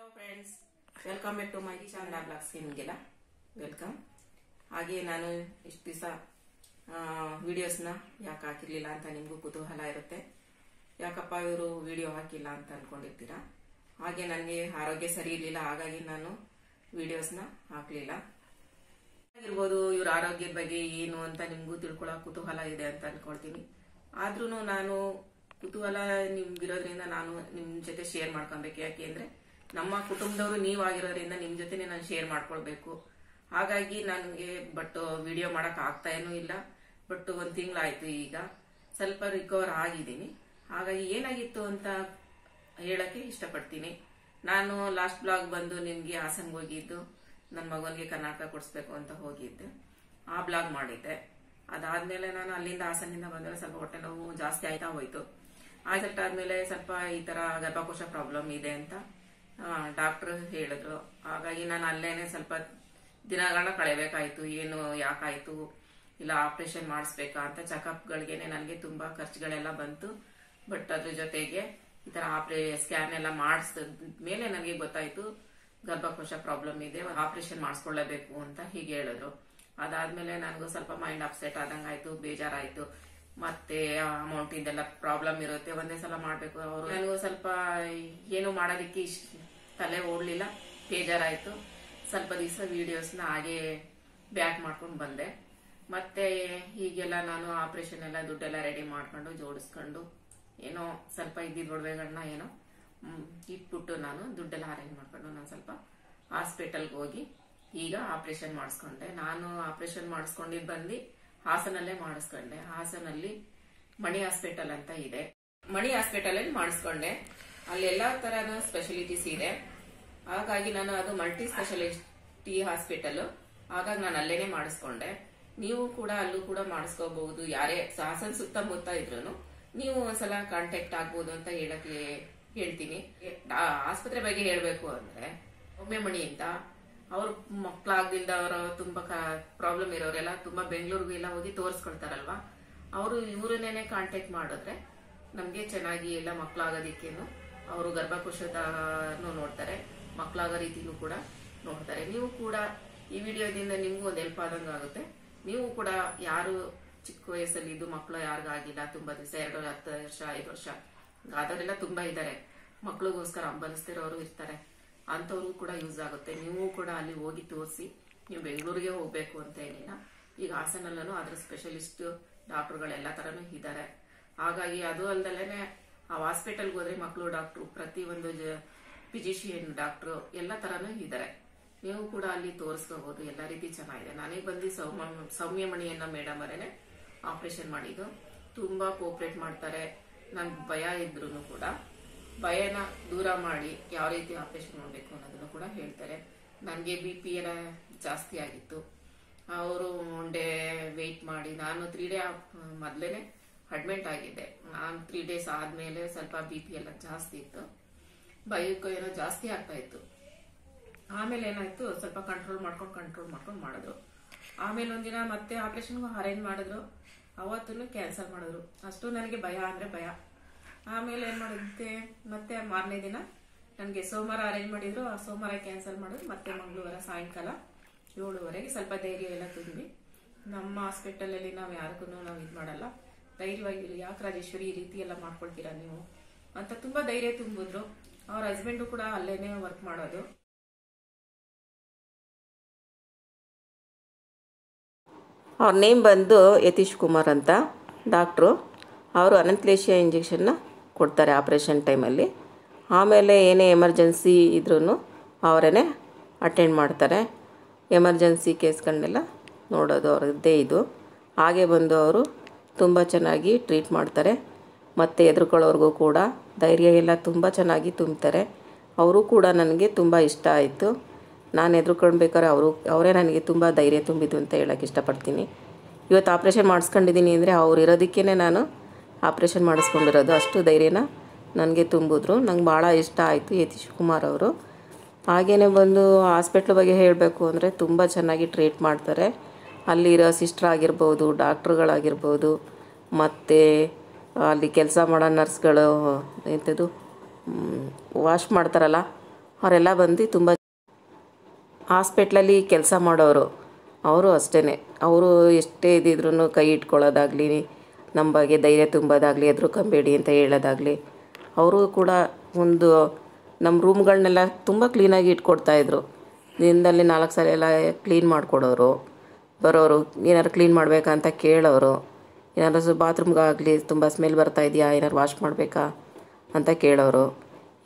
Hello friends, welcome back to my channel blogs. ನಿಮಗೆಲ್ಲ welcome. ಹಾಗೆ ನಾನು ಇಷ್ಟು ದಿವಸ ವಿಡಿಯೋಸ್ನ ಯಾಕೆ ಹಾಕಿರ್ಲಿಲ್ಲ ಅಂತ ನಿಮಗೂ ಕುತೂಹಲ ಇರುತ್ತೆ. ಯಾಕಪ್ಪ ಇವರು ವಿಡಿಯೋ ಹಾಕಿಲ್ಲ ಅಂತ ಅನ್ಕೊಂಡಿರ್ತೀರಾ. ಹಾಗೆ ನನಗೆ ಆರೋಗ್ಯ ಸರಿ ಇರಲಿಲ್ಲ, ಹಾಗಾಗಿ ನಾನು ವಿಡಿಯೋಸ್ನ ಹಾಕಲಿಲ್ಲ. ಆಗಿರ್ಬೋದು ಇವ್ರ ಆರೋಗ್ಯದ ಬಗ್ಗೆ ಏನು ಅಂತ ನಿಮಗೂ ತಿಳ್ಕೊಳ್ಳೋ ಕುತೂಹಲ ಇದೆ ಅಂತ ಅನ್ಕೊಳ್ತೀನಿ. ಆದ್ರೂ ನಾನು ಕುತೂಹಲ ನಿಮ್ಗಿರೋದ್ರಿಂದ ನಾನು ನಿಮ್ ಜೊತೆ ಶೇರ್ ಮಾಡ್ಕೊಬೇಕು. ಯಾಕೆ ಅಂದ್ರೆ ನಮ್ಮ ಕುಟುಂಬದವರು ನೀವಾಗಿರೋದ್ರಿಂದ ನಿಮ್ ಜೊತೆ ನಾನು ಶೇರ್ ಮಾಡ್ಕೊಳ್ಬೇಕು. ಹಾಗಾಗಿ ನನಗೆ ವಿಡಿಯೋ ಮಾಡಕ್ ಆಗ್ತಾ ಏನೂ ಇಲ್ಲ. ಬಟ್ 1 ತಿಂಗಳಾಯ್ತು, ಈಗ ಸ್ವಲ್ಪ ರಿಕವರ್ ಆಗಿದ್ದೀನಿ. ಹಾಗಾಗಿ ಏನಾಗಿತ್ತು ಅಂತ ಹೇಳಕ್ಕೆ ಇಷ್ಟಪಡ್ತೀನಿ. ನಾನು ಲಾಸ್ಟ್ ಬ್ಲಾಗ್ ಬಂದು ನಿಮ್ಗೆ ಹಾಸನ್ಗೆ ಹೋಗಿದ್ದು, ನನ್ನ ಮಗನಿಗೆ ಕರ್ನಾಟಕ ಕೊಡಿಸ್ಬೇಕು ಅಂತ ಹೋಗಿದ್ದೆ. ಆ ಬ್ಲಾಗ್ ಮಾಡಿದ್ದೆ. ಅದಾದ್ಮೇಲೆ ನಾನು ಅಲ್ಲಿಂದ ಹಾಸನಿಂದ ಬಂದರೆ ಸ್ವಲ್ಪ ಹೊಟ್ಟೆ ನೋವು ಜಾಸ್ತಿ ಆಯ್ತಾ ಹೋಯ್ತು. ಆದ್ಮೇಲೆ ಸ್ವಲ್ಪ ಈ ತರ ಗರ್ಭಕೋಶ ಪ್ರಾಬ್ಲಮ್ ಇದೆ ಅಂತ ಡಾಕ್ಟರ್ ಹೇಳಿದ್ರು. ಹಾಗಾಗಿ ನಾನು ಅಲ್ಲೇನೆ ಸ್ವಲ್ಪ ದಿನಗಳನ್ನ ಕಳೆಬೇಕಾಯ್ತು. ಏನು ಯಾಕಾಯ್ತು, ಇಲ್ಲ ಆಪರೇಷನ್ ಮಾಡಿಸ್ಬೇಕಾ ಅಂತ ಚೆಕಪ್ಗಳಿಗೆನೆ ನನಗೆ ತುಂಬಾ ಖರ್ಚುಗಳೆಲ್ಲ ಬಂತು. ಬಟ್ ಅದ್ರ ಜೊತೆಗೆ ಈ ತರ ಸ್ಕ್ಯಾನ್ ಎಲ್ಲ ಮಾಡಿಸಿದ್ಮೇಲೆ ನನಗೆ ಗೊತ್ತಾಯ್ತು ಗರ್ಭಕೋಶ ಪ್ರಾಬ್ಲಮ್ ಇದೆ, ಆಪರೇಷನ್ ಮಾಡಿಸ್ಕೊಳ್ಳೇಬೇಕು ಅಂತ ಹೀಗೆ ಹೇಳಿದ್ರು. ಅದಾದ್ಮೇಲೆ ನನಗೂ ಸ್ವಲ್ಪ ಮೈಂಡ್ ಅಪ್ಸೆಟ್ ಆದಂಗಾಯ್ತು, ಬೇಜಾರಾಯ್ತು. ಮತ್ತೆ ಅಮೌಂಟ್ ಇದೆಲ್ಲ ಪ್ರಾಬ್ಲಮ್ ಇರುತ್ತೆ, ಒಂದೇ ಸಲ ಮಾಡ್ಬೇಕು. ಅವರು ನನಗೂ ಸ್ವಲ್ಪ ಏನು ಮಾಡೋದಕ್ಕೆ ತಲೆ ಓಡ್ಲಿಲ್ಲ, ಬೇಜಾರಾಯ್ತು. ಸ್ವಲ್ಪ ದಿವಸ ವಿಡಿಯೋಸ್ನ ಹಾಗೆ ಬ್ಯಾಕ್ ಮಾಡ್ಕೊಂಡು ಬಂದೆ. ಮತ್ತೆ ಹೀಗೆಲ್ಲ ನಾನು ಆಪರೇಷನ್ ಎಲ್ಲ ದುಡ್ಡೆಲ್ಲ ರೆಡಿ ಮಾಡ್ಕೊಂಡು ಜೋಡಿಸ್ಕೊಂಡು ಏನೋ ಸ್ವಲ್ಪ ಇದ್ದಿದ್ದ ಒಡವೆಗಳನ್ನ ಏನೋ ಇಟ್ಬಿಟ್ಟು ನಾನು ದುಡ್ಡೆಲ್ಲ ಅರೇಂಜ್ ಮಾಡ್ಕೊಂಡು ನಾನು ಸ್ವಲ್ಪ ಹಾಸ್ಪಿಟಲ್ಗೆ ಹೋಗಿ ಈಗ ಆಪರೇಷನ್ ಮಾಡಿಸ್ಕೊಂಡೆ. ನಾನು ಆಪರೇಷನ್ ಮಾಡಿಸ್ಕೊಂಡಿದ್ದು ಬಂದು ಹಾಸನಲ್ಲೇ ಮಾಡಿಸ್ಕೊಂಡೆ. ಹಾಸನಲ್ಲಿ ಮಣಿ ಹಾಸ್ಪಿಟಲ್ ಅಂತ ಇದೆ. ಮಣಿ ಹಾಸ್ಪಿಟಲ್ ಅಲ್ಲಿ ಮಾಡಿಸ್ಕೊಂಡೆ. ಅಲ್ಲಿ ಎಲ್ಲಾ ತರನ ಸ್ಪೆಷಾಲಿಟೀಸ್ ಇದೆ. ಹಾಗಾಗಿ ನಾನು ಅದು ಮಲ್ಟಿ ಸ್ಪೆಷಾಲಿಟಿ ಹಾಸ್ಪಿಟಲ್, ಹಾಗಾಗಿ ನಾನು ಅಲ್ಲೇನೆ ಮಾಡಿಸ್ಕೊಂಡೆ. ನೀವು ಕೂಡ ಅಲ್ಲೂ ಕೂಡ ಮಾಡಿಸ್ಕೋಬಹುದು. ಯಾರೇ ಹಾಸನ ಸುತ್ತಮುತ್ತ ಇದ್ರು ನೀವು ಒಂದ್ಸಲ ಕಾಂಟ್ಯಾಕ್ಟ್ ಆಗ್ಬೋದು ಅಂತ ಹೇಳಕ್ಕೆ ಹೇಳ್ತೀನಿ. ಆಸ್ಪತ್ರೆ ಬಗ್ಗೆ ಹೇಳ್ಬೇಕು ಅಂದ್ರೆ ಒಮ್ಮೆಮಣಿ ಅಂತ, ಅವ್ರ ಮಕ್ಕಳಾಗ್ದಿಲ್ದವರು ತುಂಬಾ ಪ್ರಾಬ್ಲಮ್ ಇರೋರೆಲ್ಲ ತುಂಬಾ ಬೆಂಗಳೂರಿಗೆಲ್ಲ ಹೋಗಿ ತೋರಿಸ್ಕೊಳ್ತಾರಲ್ವಾ, ಅವರು ಇವ್ರನ್ನೇನೆ ಕಾಂಟ್ಯಾಕ್ಟ್ ಮಾಡಿದ್ರೆ ನಮ್ಗೆ ಚೆನ್ನಾಗಿ ಎಲ್ಲ ಮಕ್ಕಳಾಗೋದಿಕ್ಕೇನು ಅವರು ಗರ್ಭಕೋಶದನು ನೋಡ್ತಾರೆ, ಮಕ್ಕಳಾಗೋ ರೀತಿನೂ ಕೂಡ ನೋಡ್ತಾರೆ. ನೀವು ಕೂಡ ಈ ವಿಡಿಯೋದಿಂದ ನಿಮ್ಗೂ ಒಂದು ಹೆಲ್ಪ್ ಆದಂಗ ಆಗುತ್ತೆ. ನೀವು ಕೂಡ ಯಾರು ಚಿಕ್ಕ ವಯಸ್ಸಲ್ಲಿ ಇದು ಮಕ್ಕಳು ಯಾರಿಗಾಗಿಲ್ಲ, ತುಂಬಾ ದಿವಸ 2 10 ವರ್ಷ 5 ವರ್ಷ ಆದವರೆಲ್ಲ ತುಂಬಾ ಇದ್ದಾರೆ, ಮಕ್ಕಳಿಗೋಸ್ಕರ ಹಂಬಲಿಸ್ತಿರೋರು ಇರ್ತಾರೆ, ಅಂತವ್ರಿಗೂ ಕೂಡ ಯೂಸ್ ಆಗುತ್ತೆ. ನೀವು ಕೂಡ ಅಲ್ಲಿ ಹೋಗಿ ತೋರಿಸಿ. ನೀವು ಬೆಂಗಳೂರಿಗೆ ಹೋಗ್ಬೇಕು ಅಂತ ಏನಿಲ್ಲ, ಈಗ ಹಾಸನಲ್ಲೂ ಅದ್ರ ಸ್ಪೆಷಲಿಸ್ಟ್ ಡಾಕ್ಟರ್ಗಳೆಲ್ಲ ತರನು ಇದ್ದಾರೆ. ಹಾಗಾಗಿ ಅದು ಅಲ್ದಲೇನೆ ಆ ಹಾಸ್ಪಿಟಲ್ಗೆ ಹೋದ್ರೆ ಮಕ್ಕಳು ಡಾಕ್ಟ್ರು, ಪ್ರತಿ ಒಂದು ಫಿಸಿಷಿಯನ್ ಡಾಕ್ಟ್ರು ಎಲ್ಲ ತರನು ಇದ್ದಾರೆ. ನೀವು ಕೂಡ ಅಲ್ಲಿ ತೋರಿಸ್ಕೋಬಹುದು. ಎಲ್ಲ ರೀತಿ ಚೆನ್ನಾಗಿದೆ. ನನಗೆ ಬಂದು ಸೌಮ್ಯಮಣಿ ಅನ್ನೋ ಮೇಡಮ್ ಅವರೇನೆ ಆಪರೇಷನ್ ಮಾಡಿದ್ದು. ತುಂಬಾ ಕೋಆಪರೇಟ್ ಮಾಡ್ತಾರೆ. ನನ್ಗೆ ಭಯ ಇದ್ರು ಕೂಡ ಭಯನ ದೂರ ಮಾಡಿ ಯಾವ ರೀತಿ ಆಪರೇಷನ್ ಮಾಡಬೇಕು ಅನ್ನೋದನ್ನು ಕೂಡ ಹೇಳ್ತಾರೆ. ನನಗೆ BP ಎಲ್ಲ ಜಾಸ್ತಿ ಆಗಿತ್ತು. ಅವರು ಡೇ ವೆಯ್ಟ್ ಮಾಡಿ ನಾನು 3 ಡೇ ಮೊದ್ಲೇನೆ ಅಡ್ಮಿಟ್ ಆಗಿದ್ದೆ. ನಾನು 3 ಡೇಸ್ ಆದ್ಮೇಲೆ ಸ್ವಲ್ಪ BP ಎಲ್ಲ ಜಾಸ್ತಿ ಇತ್ತು, ಭಯಕ್ಕೂ ಏನೋ ಜಾಸ್ತಿ ಆಗ್ತಾ ಇತ್ತು. ಆಮೇಲೆ ಏನಾಯ್ತು, ಸ್ವಲ್ಪ ಕಂಟ್ರೋಲ್ ಮಾಡ್ಕೊಂಡು ಮಾಡಿದ್ರು. ಆಮೇಲೆ ಒಂದಿನ ಮತ್ತೆ ಆಪರೇಷನ್ಗೂ ಅರೇಂಜ್ ಮಾಡಿದ್ರು. ಅವತ್ತೂ ಕ್ಯಾನ್ಸಲ್ ಮಾಡಿದ್ರು. ಅಷ್ಟು ನನಗೆ ಭಯ ಅಂದ್ರೆ ಭಯ. ಆಮೇಲೆ ಏನ್ ಮಾಡಿದ್ದೆ, ಮತ್ತೆ ಮಾರನೇ ದಿನ ನನಗೆ ಸೋಮವಾರ ಅರೇಂಜ್ ಮಾಡಿದ್ರು, ಆ ಸೋಮವಾರ ಕ್ಯಾನ್ಸಲ್ ಮಾಡಿದ್ರು. ಮತ್ತೆ ಮಂಗಳವಾರ ಸಾಯಂಕಾಲ 7:30 ಸ್ವಲ್ಪ ಧೈರ್ಯ ಎಲ್ಲ ತುಂಬಿ, ನಮ್ಮ ಹಾಸ್ಪಿಟಲ್ ಅಲ್ಲಿ ನಾವು ಯಾರಿಗೂ ನಾವು ಇದು ಮಾಡಲ್ಲ, ಧೈರ್ಯವಾಗಿ ಯಾಕೆ ರಾಜೇಶ್ವರಿ ಈ ರೀತಿ ಎಲ್ಲ ಮಾಡ್ಕೊಳ್ತೀರಾ ನೀವು ಅಂತ ತುಂಬಾ ಧೈರ್ಯ ತುಂಬಿದ್ರು. ಅವ್ರ ಹಸ್ಬೆಂಡು ಕೂಡ ಅಲ್ಲೇನೆ ವರ್ಕ್ ಮಾಡೋದು. ಅವ್ರ ನೇಮ್ ಬಂದು ಯತೀಶ್ ಕುಮಾರ್ ಅಂತ ಡಾಕ್ಟ್ರು. ಅವರು ಅನಂತಲೇಶಿಯಾ ಇಂಜೆಕ್ಷನ್ನ ಕೊಡ್ತಾರೆ ಆಪರೇಷನ್ ಟೈಮಲ್ಲಿ. ಆಮೇಲೆ ಏನೇ ಎಮರ್ಜೆನ್ಸಿ ಇದ್ರೂ ಅವರೇ ಅಟೆಂಡ್ ಮಾಡ್ತಾರೆ. ಎಮರ್ಜೆನ್ಸಿ ಕೇಸ್ಗಳನ್ನೆಲ್ಲ ನೋಡೋದು ಅವ್ರದ್ದೇ ಇದು. ಹಾಗೆ ಬಂದು ಅವರು ತುಂಬ ಚೆನ್ನಾಗಿ ಟ್ರೀಟ್ ಮಾಡ್ತಾರೆ. ಮತ್ತು ಎದುರ್ಕೊಳ್ಳೋರ್ಗೂ ಕೂಡ ಧೈರ್ಯ ಎಲ್ಲ ತುಂಬ ಚೆನ್ನಾಗಿ ತುಂಬ್ತಾರೆ. ಅವರು ಕೂಡ ನನಗೆ ತುಂಬ ಇಷ್ಟ ಆಯಿತು. ನಾನು ಎದುರ್ಕೊಳ್ಬೇಕಾದ್ರೆ ಅವರೇ ನನಗೆ ತುಂಬ ಧೈರ್ಯ ತುಂಬಿದ್ದು ಅಂತ ಹೇಳೋಕ್ಕೆ ಇಷ್ಟಪಡ್ತೀನಿ. ಇವತ್ತು ಆಪ್ರೇಷನ್ ಮಾಡಿಸ್ಕೊಂಡಿದ್ದೀನಿ ಅಂದರೆ ಅವ್ರು ಇರೋದಕ್ಕೇ ನಾನು ಆಪ್ರೇಷನ್ ಮಾಡಿಸ್ಕೊಂಡಿರೋದು. ಅಷ್ಟು ಧೈರ್ಯನ ನನಗೆ ತುಂಬಿದ್ರು. ನಂಗೆ ಭಾಳ ಇಷ್ಟ ಆಯಿತು ಯತೀಶ್ ಕುಮಾರ್ ಅವರು. ಹಾಗೆಯೇ ಬಂದು ಹಾಸ್ಪಿಟ್ಲ್ ಬಗ್ಗೆ ಹೇಳಬೇಕು ಅಂದರೆ ತುಂಬ ಚೆನ್ನಾಗಿ ಟ್ರೀಟ್ ಮಾಡ್ತಾರೆ. ಅಲ್ಲಿರೋ ಸಿಸ್ಟರ್ ಆಗಿರ್ಬೋದು, ಡಾಕ್ಟ್ರುಗಳಾಗಿರ್ಬೋದು, ಮತ್ತು ಅಲ್ಲಿ ಕೆಲಸ ಮಾಡೋ ನರ್ಸ್ಗಳು ಎಂಥದ್ದು ವಾಶ್ ಮಾಡ್ತಾರಲ್ಲ ಅವರೆಲ್ಲ ಬಂದು ತುಂಬ ಹಾಸ್ಪಿಟ್ಲಲ್ಲಿ ಕೆಲಸ ಮಾಡೋರು. ಅವರು ಅಷ್ಟೇ, ಅವರು ಎಷ್ಟೇ ಇದ್ದಿದ್ರೂ ಕೈ ಇಟ್ಕೊಳ್ಳೋದಾಗಲಿ, ನಮ್ಮ ಬಗ್ಗೆ ಧೈರ್ಯ ತುಂಬೋದಾಗಲಿ, ಹೆದರ್ಕೊಂಬೇಡಿ ಅಂತ ಹೇಳೋದಾಗಲಿ, ಅವರು ಕೂಡ ಒಂದು ನಮ್ಮ ರೂಮ್ಗಳನ್ನೆಲ್ಲ ತುಂಬ ಕ್ಲೀನಾಗಿ ಇಟ್ಕೊಡ್ತಾಯಿದ್ರು. ದಿನದಲ್ಲಿ 4 ಸಲ ಎಲ್ಲ ಕ್ಲೀನ್ ಮಾಡಿಕೊಡೋರು. ಬರೋರು ಏನಾದ್ರು ಕ್ಲೀನ್ ಮಾಡಬೇಕಾ ಅಂತ ಕೇಳೋರು. ಏನಾದ್ರು ಬಾತ್ರೂಮ್ಗಾಗಲಿ ತುಂಬ ಸ್ಮೆಲ್ ಬರ್ತಾ ಇದೆಯಾ, ಏನಾದ್ರು ವಾಶ್ ಮಾಡಬೇಕಾ ಅಂತ ಕೇಳೋರು.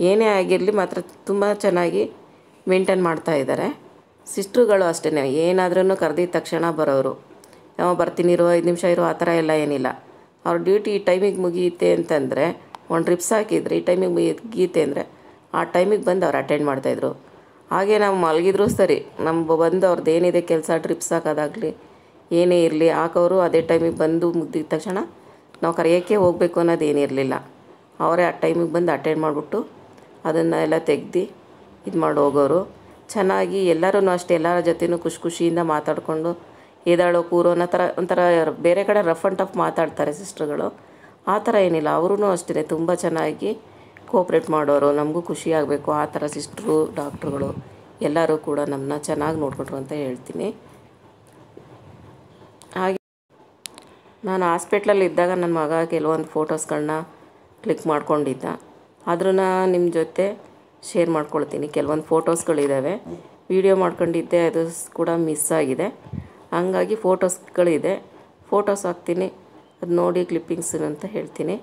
ಏನೇ ಆಗಿರಲಿ ಮಾತ್ರ ತುಂಬ ಚೆನ್ನಾಗಿ ಮೇಂಟೈನ್ ಮಾಡ್ತಾಯಿದ್ದಾರೆ. ಸಿಸ್ಟ್ರುಗಳು ಅಷ್ಟೇ, ಏನಾದ್ರೂ ಕರೆದಿದ್ದ ತಕ್ಷಣ ಬರೋರು. ನಾವು ಬರ್ತೀನಿ ಇರೋ 5 ನಿಮಿಷ ಇರೋ ಆ ಥರ ಎಲ್ಲ ಏನಿಲ್ಲ. ಅವ್ರ ಡ್ಯೂಟಿ ಈ ಟೈಮಿಗೆ ಮುಗಿಯುತ್ತೆ ಅಂತಂದರೆ, ಒಂದು ಡ್ರಿಪ್ಸ್ ಹಾಕಿದ್ರೆ ಈ ಟೈಮಿಗೆ ಮುಗಿಯುತ್ತೆ ಅಂದರೆ ಆ ಟೈಮಿಗೆ ಬಂದು ಅವ್ರು ಅಟೆಂಡ್ ಮಾಡ್ತಾಯಿದ್ರು. ಹಾಗೆ ನಾವು ಮಲಗಿದ್ರು ಸರಿ, ನಮ್ಮ ಬಂದು ಅವ್ರದ್ದು ಏನಿದೆ ಕೆಲಸ, ಡ್ರಿಪ್ಸ್ ಹಾಕೋದಾಗಲಿ ಏನೇ ಇರಲಿ ಹಾಕೋರು ಅದೇ ಟೈಮಿಗೆ ಬಂದು ಮುಗಿದ ತಕ್ಷಣ ನಾವು ಕರೆಯೋಕ್ಕೆ ಹೋಗಬೇಕು ಅನ್ನೋದೇನಿರಲಿಲ್ಲ. ಅವರೇ ಆ ಟೈಮಿಗೆ ಬಂದು ಅಟೆಂಡ್ ಮಾಡಿಬಿಟ್ಟು ಅದನ್ನೆಲ್ಲ ತೆಗ್ದು ಇದು ಮಾಡಿ ಹೋಗೋರು. ಚೆನ್ನಾಗಿ ಎಲ್ಲರೂ ಅಷ್ಟೇ, ಎಲ್ಲರ ಜೊತೆನೂ ಖುಷಿಯಿಂದ ಮಾತಾಡಿಕೊಂಡು ಎದ್ದಾಳೋ ಕೂರೋ ಅನ್ನೋ ಥರ ಒಂಥರ ಬೇರೆ ಕಡೆ ರಫ್ ಆ್ಯಂಡ್ ಟಫ್ ಮಾತಾಡ್ತಾರೆ ಸಿಸ್ಟ್ರುಗಳು. ಆ ಥರ ಏನಿಲ್ಲ, ಅವರೂ ಅಷ್ಟೇ ತುಂಬ ಚೆನ್ನಾಗಿ ಕೋಪ್ರೇಟ್ ಮಾಡೋರು. ನಮಗೂ ಖುಷಿ ಆಗಬೇಕು ಆ ಥರ ಸಿಸ್ಟ್ರು, ಡಾಕ್ಟ್ರುಗಳು ಎಲ್ಲರೂ ಕೂಡ ನಮ್ಮನ್ನ ಚೆನ್ನಾಗಿ ನೋಡಿಕೊಂಡ್ರು ಅಂತ ಹೇಳ್ತೀನಿ. ಹಾಗೆ ನಾನು ಹಾಸ್ಪಿಟ್ಲಲ್ಲಿ ಇದ್ದಾಗ ನನ್ನ ಮಗ ಕೆಲವೊಂದು ಫೋಟೋಸ್ಗಳನ್ನ ಕ್ಲಿಕ್ ಮಾಡ್ಕೊಂಡಿದ್ದ. ಆದ್ರೂ ನಿಮ್ಮ ಜೊತೆ ಶೇರ್ ಮಾಡ್ಕೊಳ್ತೀನಿ. ಕೆಲವೊಂದು ಫೋಟೋಸ್ಗಳಿದ್ದಾವೆ, ವಿಡಿಯೋ ಮಾಡ್ಕೊಂಡಿದ್ದೆ, ಅದು ಕೂಡ ಮಿಸ್ ಆಗಿದೆ. ಹಂಗಾಗಿ ಫೋಟೋಸ್ಗಳಿದೆ, ಫೋಟೋಸ್ ಹಾಕ್ತೀನಿ, ಅದು ನೋಡಿ ಕ್ಲಿಪ್ಪಿಂಗ್ಸ್ ಅಂತ ಹೇಳ್ತೀನಿ.